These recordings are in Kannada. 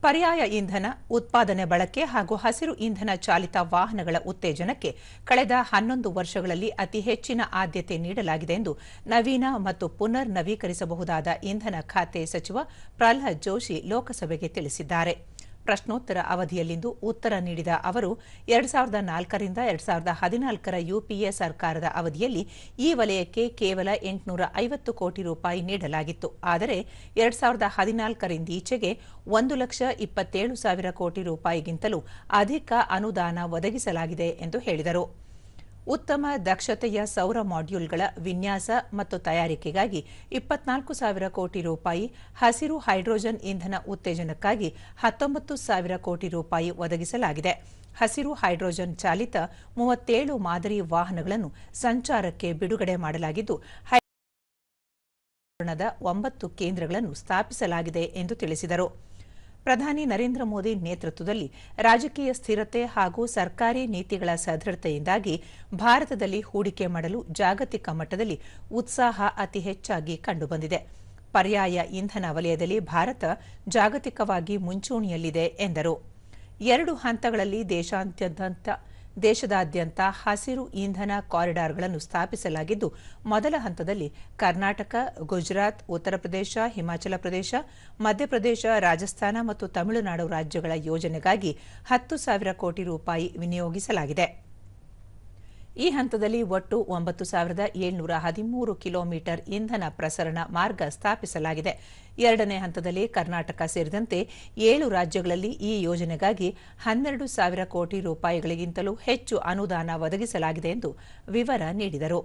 ಪರ್ಯಾಯ ಇಂಧನ ಉತ್ಪಾದನೆ ಬಳಕೆ ಹಾಗೂ ಹಸಿರು ಇಂಧನ ಚಾಲಿತ ವಾಹನಗಳ ಉತ್ತೇಜನಕ್ಕೆ ಕಳೆದ 11 ವರ್ಷಗಳಲ್ಲಿ ಅತಿ ಹೆಚ್ಚಿನ ಆದ್ಯತೆ ನೀಡಲಾಗಿದೆ ಎಂದು ನವೀನ ಮತ್ತು ಪುನರ್ ನವೀಕರಿಸಬಹುದಾದ ಇಂಧನ ಖಾತೆ ಸಚಿವ ಪ್ರಹ್ಲಾದ್ ಜೋಶಿ ಲೋಕಸಭೆಗೆ ತಿಳಿಸಿದ್ದಾರೆ. ಪ್ರಶ್ನೋತ್ತರ ಅವಧಿಯಲ್ಲಿಂದು ಉತ್ತರ ನೀಡಿದ ಅವರು 2004 ರಿಂದ 2014ರ ಯುಪಿಎ ಸರ್ಕಾರದ ಅವಧಿಯಲ್ಲಿ ಈ ವಲಯಕ್ಕೆ ಕೇವಲ 850 ಕೋಟಿ ರೂಪಾಯಿ ನೀಡಲಾಗಿತ್ತು. ಆದರೆ 2014 ರಿಂದೀಚೆಗೆ 1,27,000 ಕೋಟಿ ರೂಪಾಯಿಗಿಂತಲೂ ಅಧಿಕ ಅನುದಾನ ಒದಗಿಸಲಾಗಿದೆ ಎಂದು ಹೇಳಿದರು. ಉತ್ತಮ ದಕ್ಷತೆಯ ಸೌರ ಮಾಡ್ಯೂಲ್ಗಳ ವಿನ್ಯಾಸ ಮತ್ತು ತಯಾರಿಕೆಗಾಗಿ 24,000 ಕೋಟಿ ರೂಪಾಯಿ, ಹಸಿರು ಹೈಡ್ರೋಜನ್ ಇಂಧನ ಉತ್ತೇಜನಕ್ಕಾಗಿ 19,000 ಕೋಟಿ ರೂಪಾಯಿ ಒದಗಿಸಲಾಗಿದೆ. ಹಸಿರು ಹೈಡ್ರೋಜನ್ ಚಾಲಿತ 37 ಮಾದರಿ ವಾಹನಗಳನ್ನು ಸಂಚಾರಕ್ಕೆ ಬಿಡುಗಡೆ ಮಾಡಲಾಗಿದ್ದು, 9 ಕೇಂದ್ರಗಳನ್ನು ಸ್ಥಾಪಿಸಲಾಗಿದೆ ಎಂದು ತಿಳಿಸಿದರು. ಪ್ರಧಾನಿ ನರೇಂದ್ರ ಮೋದಿ ನೇತೃತ್ವದಲ್ಲಿ ರಾಜಕೀಯ ಸ್ಥಿರತೆ ಹಾಗೂ ಸರ್ಕಾರಿ ನೀತಿಗಳ ಸದೃಢತೆಯಿಂದಾಗಿ ಭಾರತದಲ್ಲಿ ಹೂಡಿಕೆ ಮಾಡಲು ಜಾಗತಿಕ ಮಟ್ಟದಲ್ಲಿ ಉತ್ಸಾಹ ಅತಿ ಹೆಚ್ಚಾಗಿ ಕಂಡುಬಂದಿದೆ. ಪರ್ಯಾಯ ಇಂಧನ ವಲಯದಲ್ಲಿ ಭಾರತ ಜಾಗತಿಕವಾಗಿ ಮುಂಚೂಣಿಯಲ್ಲಿದೆ ಎಂದರು. 2 ಹಂತಗಳಲ್ಲಿ ದೇಶದಾದ್ಯಂತ ಹಸಿರು ಇಂಧನ ಕಾರಿಡಾರ್ಗಳನ್ನು ಸ್ಥಾಪಿಸಲಾಗಿದ್ದು, ಮೊದಲ ಹಂತದಲ್ಲಿ ಕರ್ನಾಟಕ, ಗುಜರಾತ್, ಉತ್ತರ ಪ್ರದೇಶ, ಹಿಮಾಚಲ ಪ್ರದೇಶ, ಮಧ್ಯಪ್ರದೇಶ, ರಾಜಸ್ಥಾನ ಮತ್ತು ತಮಿಳುನಾಡು ರಾಜ್ಯಗಳ ಯೋಜನೆಗಾಗಿ 10,000 ಕೋಟಿ ರೂಪಾಯಿ ವಿನಿಯೋಗಿಸಲಾಗಿದೆ. ಈ ಹಂತದಲ್ಲಿ ಒಟ್ಟು 9,713 ಕಿಲೋಮೀಟರ್ ಇಂಧನ ಪ್ರಸರಣ ಮಾರ್ಗ ಸ್ಥಾಪಿಸಲಾಗಿದೆ. 2ನೇ ಹಂತದಲ್ಲಿ ಕರ್ನಾಟಕ ಸೇರಿದಂತೆ 7 ರಾಜ್ಯಗಳಲ್ಲಿ ಈ ಯೋಜನೆಗಾಗಿ 12,000 ಕೋಟಿ ರೂಪಾಯಿಗಳಿಗಿಂತಲೂ ಹೆಚ್ಚು ಅನುದಾನ ಒದಗಿಸಲಾಗಿದೆ ಎಂದು ವಿವರ ನೀಡಿದರು.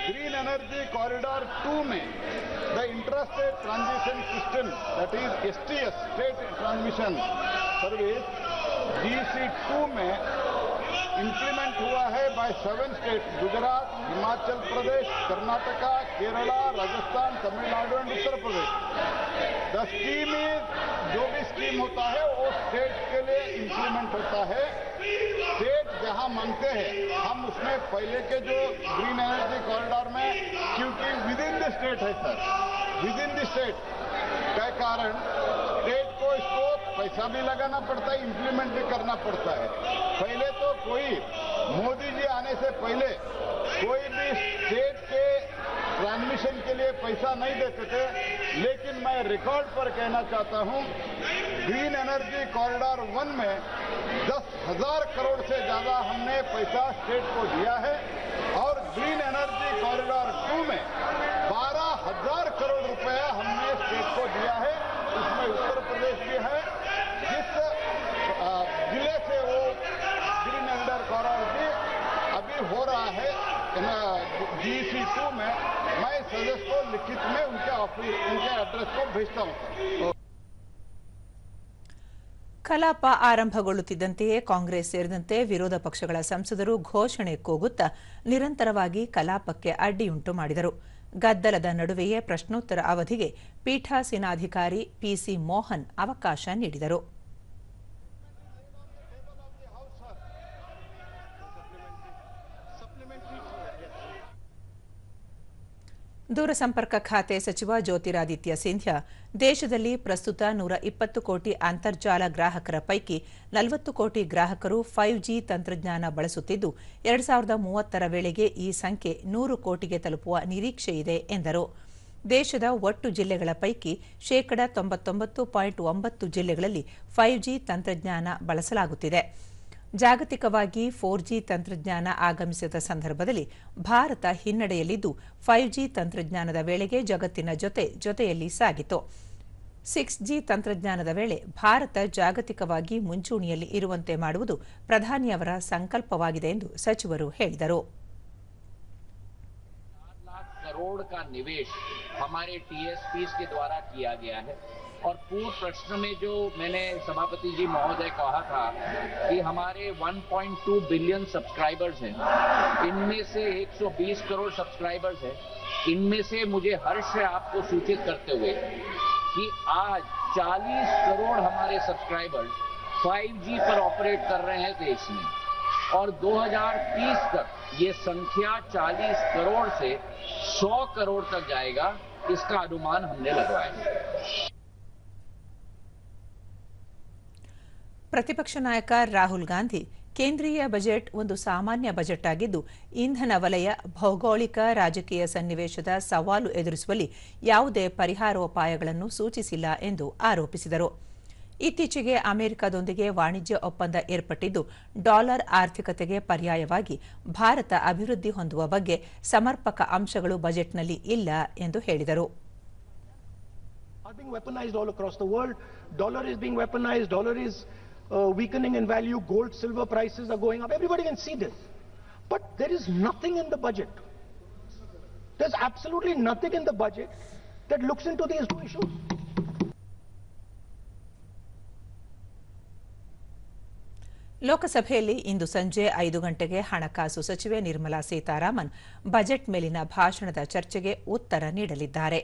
ग्रीन एनर्जी कॉरिडोर 2 में the intrastate transmission system that is STS state transmission service GC2 में इंप्लीमेंट हुआ है by 7 state Gujarat, Himachal Pradesh, Karnataka, Kerala, Rajasthan, Tamil Nadu and Uttar Pradesh. The scheme जो भी स्कीम होता है वो स्टेट के लिए इंप्लीमेंट होता है. स्टेट जहां मांगते हैं हम उसमें पहले के जो ग्रीन एनर्जी कॉरिडोर में, क्योंकि विद इन द स्टेट है sir, with in the state के कारण स्टेट को इसको पैसा भी लगाना पड़ता है, इंप्लीमेंट भी करना पड़ता है. पहले तो कोई मोदी जी आने से पहले कोई भी स्टेट के ट्रांसमिशन के लिए पैसा नहीं देते थे. लेकिन मैं रिकॉर्ड पर कहना चाहता हूं, ग्रीन एनर्जी कॉरिडोर 1 में 10,000 करोड़ से ज्यादा हमने पैसा स्टेट को दिया है और ग्रीन एनर्जी कॉरिडोर 2 में 12,000 करोड़ रुपया हमने स्टेट को दिया है. उसमें उत्तर प्रदेश भी है. जिस जिले से वो ग्रीन एनर्जी कॉरिडोर भी अभी हो रहा है GC2 में, मैं सदस्य को लिखित में उनके एड्रेस को भेजता हूं. ಕಲಾಪ ಆರಂಭಗೊಳ್ಳುತ್ತಿದ್ದಂತೆಯೇ ಕಾಂಗ್ರೆಸ್ ಸೇರಿದಂತೆ ವಿರೋಧ ಪಕ್ಷಗಳ ಸಂಸದರು ಘೋಷಣೆ ಕೂಗುತ್ತಾ ನಿರಂತರವಾಗಿ ಕಲಾಪಕ್ಕೆ ಅಡ್ಡಿಯುಂಟು ಮಾಡಿದರು. ಗದ್ದಲದ ನಡುವೆಯೇ ಪ್ರಶ್ನೋತ್ತರ ಅವಧಿಗೆ ಪೀಠಾಸೀನಾಧಿಕಾರಿ ಪಿಸಿ ಮೋಹನ್ ಅವಕಾಶ ನೀಡಿದರು. ದೂರಸಂಪರ್ಕ ಖಾತೆ ಸಚಿವ ಜ್ಯೋತಿರಾದಿತ್ಯ ಸಿಂಧ್ಯಾ ದೇಶದಲ್ಲಿ ಪ್ರಸ್ತುತ 120 ಕೋಟಿ ಅಂತರ್ಜಾಲ ಗ್ರಾಹಕರ ಪೈಕಿ 40 ಕೋಟಿ ಗ್ರಾಹಕರು 5G ತಂತ್ರಜ್ಞಾನ ಬಳಸುತ್ತಿದ್ದು, 2030ರ ವೇಳೆಗೆ ಈ ಸಂಖ್ಯೆ 100 ಕೋಟಿಗೆ ತಲುಪುವ ನಿರೀಕ್ಷೆಯಿದೆ ಎಂದರು. ದೇಶದ ಒಟ್ಟು ಜಿಲ್ಲೆಗಳ ಪೈಕಿ 99.9 ಜಿಲ್ಲೆಗಳಲ್ಲಿ 5G ತಂತ್ರಜ್ಞಾನ ಬಳಸಲಾಗುತ್ತಿದೆ. ಜಾಗತಿಕವಾಗಿ 4G ತಂತ್ರಜ್ಞಾನ ಆಗಮಿಸಿದ ಸಂದರ್ಭದಲ್ಲಿ ಭಾರತ ಹಿನ್ನಡೆಯಲ್ಲಿದ್ದು, 5G ತಂತ್ರಜ್ಞಾನದ ವೇಳೆಗೆ ಜಗತ್ತಿನ ಜೊತೆಯಲ್ಲಿ ಸಾಗಿತು. 6G ತಂತ್ರಜ್ಞಾನದ ವೇಳೆ ಭಾರತ ಜಾಗತಿಕವಾಗಿ ಮುಂಚೂಣಿಯಲ್ಲಿ ಇರುವಂತೆ ಮಾಡುವುದು ಪ್ರಧಾನಿಯವರ ಸಂಕಲ್ಪವಾಗಿದೆ ಎಂದು ಸಚಿವರು ಹೇಳಿದರು. करोड़ का निवेश हमारे TSPs के द्वारा किया गया है और पूर्व प्रश्न में जो मैंने सभापति जी महोदय कहा था कि हमारे 1.2 बिलियन सब्सक्राइबर्स हैं, इनमें से 120 करोड़ सब्सक्राइबर्स हैं. इनमें से मुझे हर्ष है आपको सूचित करते हुए कि आज 40 करोड़ हमारे सब्सक्राइबर्स 5G पर ऑपरेट कर रहे हैं देश में और 2030 तक ये संख्या 40 करोड़ से 100 करोड़ तक जाएगा, इसका अनुमान हमने लगवाया है। ಪ್ರತಿಪಕ್ಷ ನಾಯಕ ರಾಹುಲ್ ಗಾಂಧಿ ಕೇಂದ್ರೀಯ ಬಜೆಟ್ ಒಂದು ಸಾಮಾನ್ಯ ಬಜೆಟ್ ಆಗಿದ್ದು ಇಂಧನ ವಲಯ ಭೌಗೋಳಿಕ ರಾಜಕೀಯ ಸನ್ನಿವೇಶದ ಸವಾಲು ಎದುರಿಸುವಲ್ಲಿ ಯಾವುದೇ ಪರಿಹಾರೋಪಾಯಗಳನ್ನು ಸೂಚಿಸಿಲ್ಲ ಎಂದು ಆರೋಪಿಸಿದರು. ಇತ್ತೀಚೆಗೆ ಅಮೆರಿಕದೊಂದಿಗೆ ವಾಣಿಜ್ಯ ಒಪ್ಪಂದ ಏರ್ಪಟ್ಟಿದ್ದು ಡಾಲರ್ ಆರ್ಥಿಕತೆಗೆ ಪರ್ಯಾಯವಾಗಿ ಭಾರತ ಅಭಿವೃದ್ಧಿ ಹೊಂದುವ ಬಗ್ಗೆ ಸಮರ್ಪಕ ಅಂಶಗಳು ಬಜೆಟ್ನಲ್ಲಿ ಇಲ್ಲ ಎಂದು ಹೇಳಿದರು. Weakening in value, gold, silver prices are going up. Everybody can see this. But there is nothing in the budget. There's absolutely nothing in the budget that looks into these two issues. ಲೋಕಸಭೆಯಲ್ಲಿ ಇಂದು ಸಂಜೆ 5 ಗಂಟೆಗೆ ಹಣಕಾಸು ಸಚಿವೆ ನಿರ್ಮಲಾ ಸೀತಾರಾಮನ್ ಬಜೆಟ್ ಮೇಲಿನ ಭಾಷಣದ ಚರ್ಚೆಗೆ ಉತ್ತರ ನೀಡಲಿದ್ದಾರೆ.